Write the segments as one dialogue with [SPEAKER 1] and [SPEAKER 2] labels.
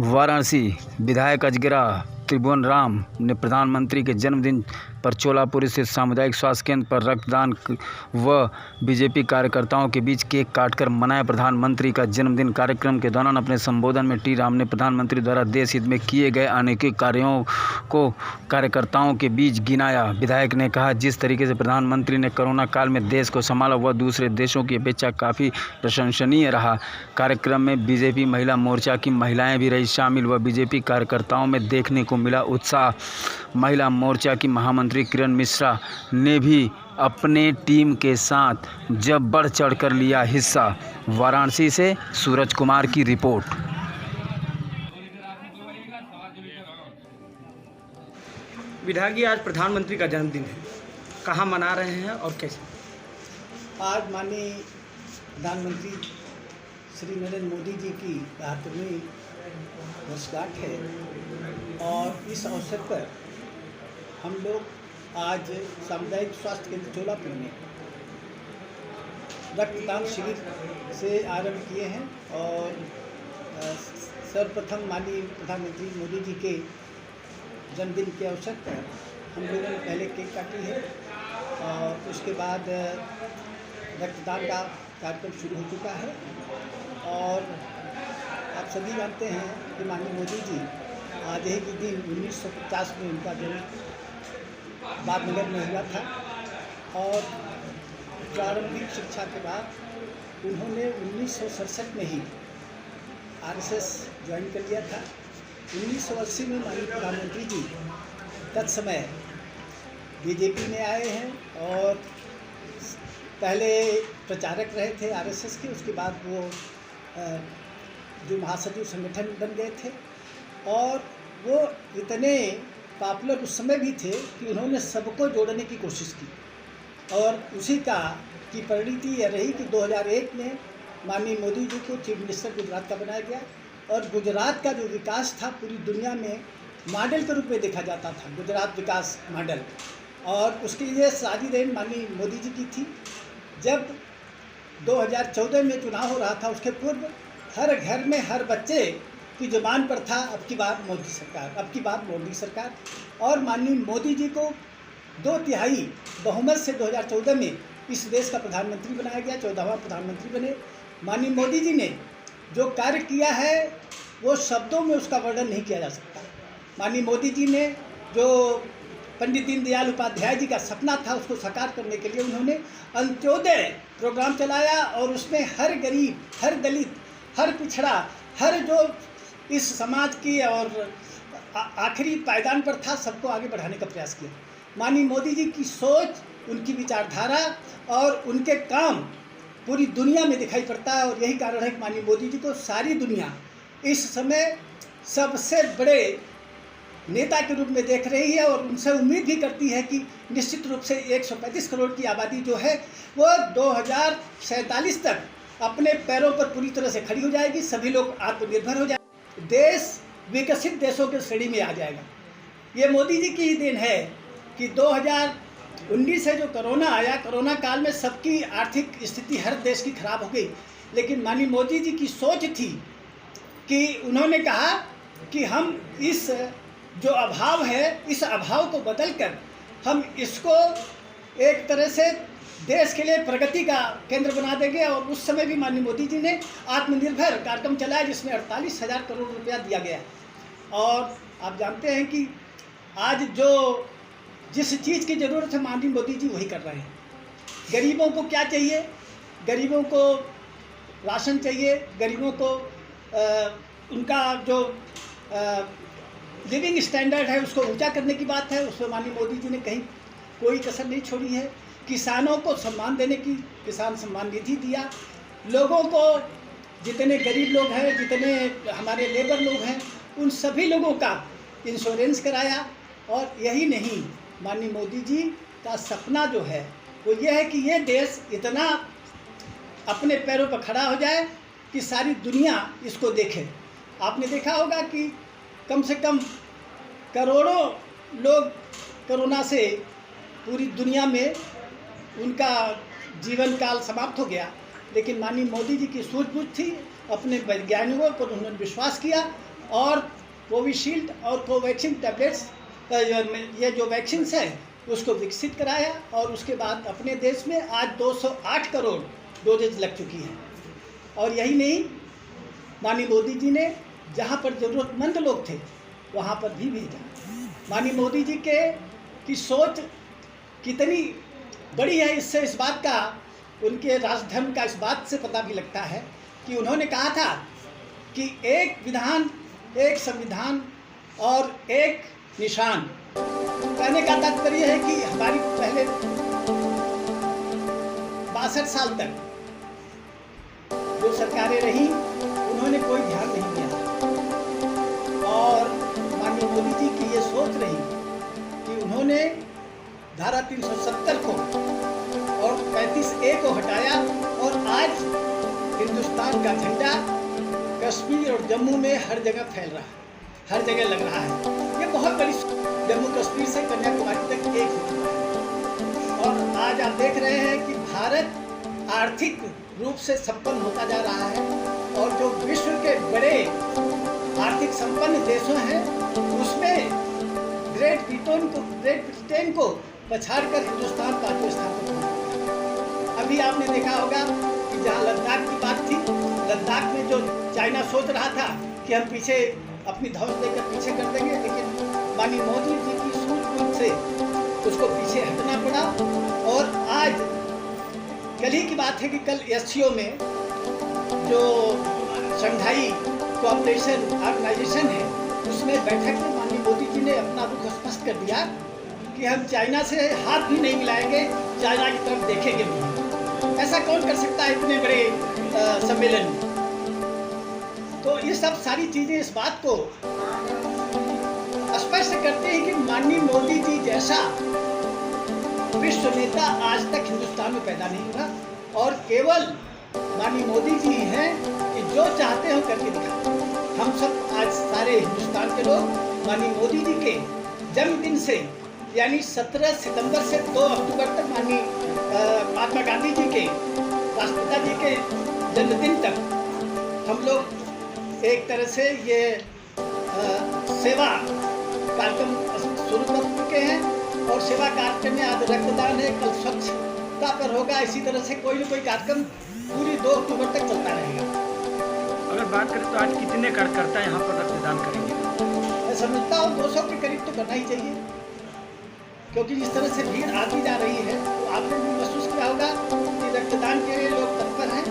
[SPEAKER 1] वाराणसी विधायक अजगिरा त्रिभुवन राम ने प्रधानमंत्री के जन्मदिन पर चोलापुर स्थित सामुदायिक स्वास्थ्य केंद्र पर रक्तदान व बीजेपी कार्यकर्ताओं के बीच केक काटकर मनाया। प्रधानमंत्री का जन्मदिन कार्यक्रम के दौरान अपने संबोधन में टी राम ने प्रधानमंत्री द्वारा देश हित में किए गए अनेक कार्यों को कार्यकर्ताओं के बीच गिनाया। विधायक ने कहा, जिस तरीके से प्रधानमंत्री ने कोरोना काल में देश को संभाला वह दूसरे देशों की अपेक्षा काफ़ी प्रशंसनीय रहा। कार्यक्रम में बीजेपी महिला मोर्चा की महिलाएं भी रही शामिल व बीजेपी कार्यकर्ताओं में देखने को मिला उत्साह। महिला मोर्चा की महामंत्री किरण मिश्रा ने भी अपने टीम के साथ जब बढ़ चढ़कर लिया हिस्सा। वाराणसी से सूरज कुमार की रिपोर्ट।
[SPEAKER 2] विधायक जी, आज प्रधानमंत्री का जन्मदिन है, कहाँ मना रहे हैं और कैसे?
[SPEAKER 3] आज माननीय प्रधानमंत्री श्री नरेंद्र मोदी जी की 72वीं वर्षगांठ है और इस अवसर पर हम लोग आज सामुदायिक स्वास्थ्य केंद्र चोलापुर में रक्तदान शिविर से आरंभ किए हैं और सर्वप्रथम माननीय प्रधानमंत्री मोदी जी के जन्मदिन के अवसर पर हम लोगों ने पहले केक काटी है और उसके बाद रक्तदान का कार्यक्रम शुरू हो चुका है। और आप सभी जानते हैं कि माननीय मोदी जी आज ही के दिन 1950 में उनका जन्म बादनगर में हुआ था और प्रारंभिक शिक्षा के बाद उन्होंने 1967 में ही आरएसएस ज्वाइन कर लिया था। 1980 में माननीय प्रधानमंत्री जी तत्समय बीजेपी में आए हैं और पहले प्रचारक रहे थे आरएसएस के, उसके बाद वो जो महासचिव संगठन बन गए थे और वो इतने पॉपुलर उस समय भी थे कि उन्होंने सबको जोड़ने की कोशिश की और उसी का की परिणति यह रही कि 2001 में माननीय मोदी जी को चीफ मिनिस्टर गुजरात का बनाया गया और गुजरात का जो विकास था पूरी दुनिया में मॉडल के रूप में देखा जाता था, गुजरात विकास मॉडल। और उसके लिए सारी देन माननीय मोदी जी की थी। जब 2014 में चुनाव हो रहा था उसके पूर्व हर घर में हर बच्चे की जुबान पर था अब की बार मोदी सरकार, अब की बार मोदी सरकार। और माननीय मोदी जी को 2/3 बहुमत से 2014 में इस देश का प्रधानमंत्री बनाया गया, 14वां प्रधानमंत्री बने। माननीय मोदी जी ने जो कार्य किया है वो शब्दों में उसका वर्णन नहीं किया जा सकता। माननीय मोदी जी ने जो पंडित दीनदयाल उपाध्याय जी का सपना था उसको साकार करने के लिए उन्होंने अंत्योदय प्रोग्राम चलाया और उसमें हर गरीब, हर दलित, हर पिछड़ा, हर जो इस समाज की और आखिरी पायदान पर था सबको आगे बढ़ाने का प्रयास किया। माननीय मोदी जी की सोच, उनकी विचारधारा और उनके काम पूरी दुनिया में दिखाई पड़ता है और यही कारण है कि माननीय मोदी जी को सारी दुनिया इस समय सबसे बड़े नेता के रूप में देख रही है और उनसे उम्मीद भी करती है कि निश्चित रूप से 135 करोड़ की आबादी जो है वो 2047 तक अपने पैरों पर पूरी तरह से खड़ी हो जाएगी, सभी लोग आत्मनिर्भर हो जाएंगे, देश विकसित देशों की श्रेणी में आ जाएगा। ये मोदी जी की ही देन है कि 2019 से जो कोरोना आया, कोरोना काल में सबकी आर्थिक स्थिति हर देश की खराब हो गई, लेकिन माननीय मोदी जी की सोच थी कि उन्होंने कहा कि हम इस जो अभाव है इस अभाव को बदलकर हम इसको एक तरह से देश के लिए प्रगति का केंद्र बना देंगे। और उस समय भी माननीय मोदी जी ने आत्मनिर्भर कार्यक्रम चलाया जिसमें 48,000 करोड़ रुपया दिया गया। और आप जानते हैं कि आज जो जिस चीज़ की ज़रूरत है माननीय मोदी जी वही कर रहे हैं। गरीबों को क्या चाहिए? गरीबों को राशन चाहिए, गरीबों को उनका जो लिविंग स्टैंडर्ड है उसको ऊंचा करने की बात है, उसमें माननीय मोदी जी ने कहीं कोई कसर नहीं छोड़ी है। किसानों को सम्मान देने की किसान सम्मान निधि दिया, लोगों को जितने गरीब लोग हैं, जितने हमारे लेबर लोग हैं, उन सभी लोगों का इंश्योरेंस कराया। और यही नहीं, माननीय मोदी जी का सपना जो है वो ये है कि ये देश इतना अपने पैरों पर खड़ा हो जाए कि सारी दुनिया इसको देखे। आपने देखा होगा कि कम से कम करोड़ों लोग कोरोना से पूरी दुनिया में उनका जीवन काल समाप्त हो गया, लेकिन माननीय मोदी जी की सूझबूझ थी, अपने वैज्ञानिकों पर उन्होंने विश्वास किया और कोविशील्ड और कोवैक्सीन टैबलेट्स ये जो वैक्सीन है उसको विकसित कराया और उसके बाद अपने देश में आज 208 करोड़ डोजेज लग चुकी हैं। और यही नहीं, माननीय मोदी जी ने जहाँ पर ज़रूरतमंद लोग थे वहाँ पर भी भेजा। माननीय मोदी जी की सोच कितनी बड़ी है, इससे इस बात का, उनके राजधर्म का इस बात से पता भी लगता है कि उन्होंने कहा था कि एक विधान, एक संविधान और एक निशान। कहने का तात्पर्य है कि हमारी पहले 62 साल तक जो सरकारें रहीं उन्होंने कोई ध्यान नहीं दिया और माननीय मोदी जी की ये सोच रही कि उन्होंने धारा 370 को और 35A को हटाया और आज हिंदुस्तान का झंडा कश्मीर और जम्मू में हर जगह फैल रहा है, हर जगह लग रहा है। ये बहुत बड़ी, जम्मू कश्मीर से कन्याकुमारी तक एक हो चुका है। और आज आप देख रहे हैं कि भारत आर्थिक रूप से संपन्न होता जा रहा है और जो विश्व के बड़े आर्थिक संपन्न देशों हैं उसमें ग्रेट ब्रिटेन को पछाड़कर हिंदुस्तान 5वें स्थान पर पहुंचा। अभी आपने देखा होगा कि जहाँ लद्दाख की बात थी, लद्दाख में जो चाइना सोच रहा था कि हम पीछे अपनी धौस देकर पीछे कर देंगे, लेकिन माननीय मोदी जी की सूझबूझ से उसको पीछे हटना पड़ा। और आज कल ही की बात है कि कल SCO में जो शंघाई कोऑपरेशन ऑर्गेनाइजेशन है उसमें बैठक में माननीय मोदी जी ने अपना रुख स्पष्ट कर दिया कि हम चाइना से हाथ भी नहीं मिलाएंगे, चाइना की तरफ देखेंगे भी। ऐसा कौन कर सकता है इतने बड़े सम्मेलन में? तो ये सब सारी चीज़ें इस बात को स्पष्ट करते हैं कि माननीय मोदी जी जैसा विश्व नेता आज तक हिंदुस्तान में पैदा नहीं हुआ और केवल माननीय मोदी जी हैं कि जो चाहते हो करके दिखाते हैं। हम सब आज सारे हिंदुस्तान के लोग माननीय मोदी जी के जन्मदिन से यानी 17 सितंबर से 2 अक्टूबर तक माननीय महात्मा गांधी जी के, राष्ट्रपिता जी के जन्मदिन तक हम लोग एक तरह से ये सेवा कार्यक्रम शुरू कर चुके हैं और सेवा कार्यक्रम में आज रक्तदान है, कल स्वच्छता पर होगा। इसी तरह से कोई न कोई कार्यक्रम पूरी 2 अक्टूबर तक चलता रहेगा।
[SPEAKER 2] अगर बात करें तो आज कितने कार्यकर्ता यहाँ पर रक्तदान करेंगे?
[SPEAKER 3] मैं समझता हूँ 200 के करीब तो करना ही चाहिए, क्योंकि जिस तरह से भीड़ आती जा रही है तो आपने भी महसूस किया होगा कि रक्तदान के लिए लोग तत्पर हैं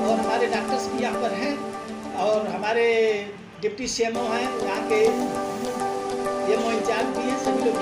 [SPEAKER 3] और हमारे डॉक्टर्स भी यहाँ पर हैं और हमारे डिप्टी CMO हैं, यहाँ के MO इंचार्ज भी हैं, सभी लोग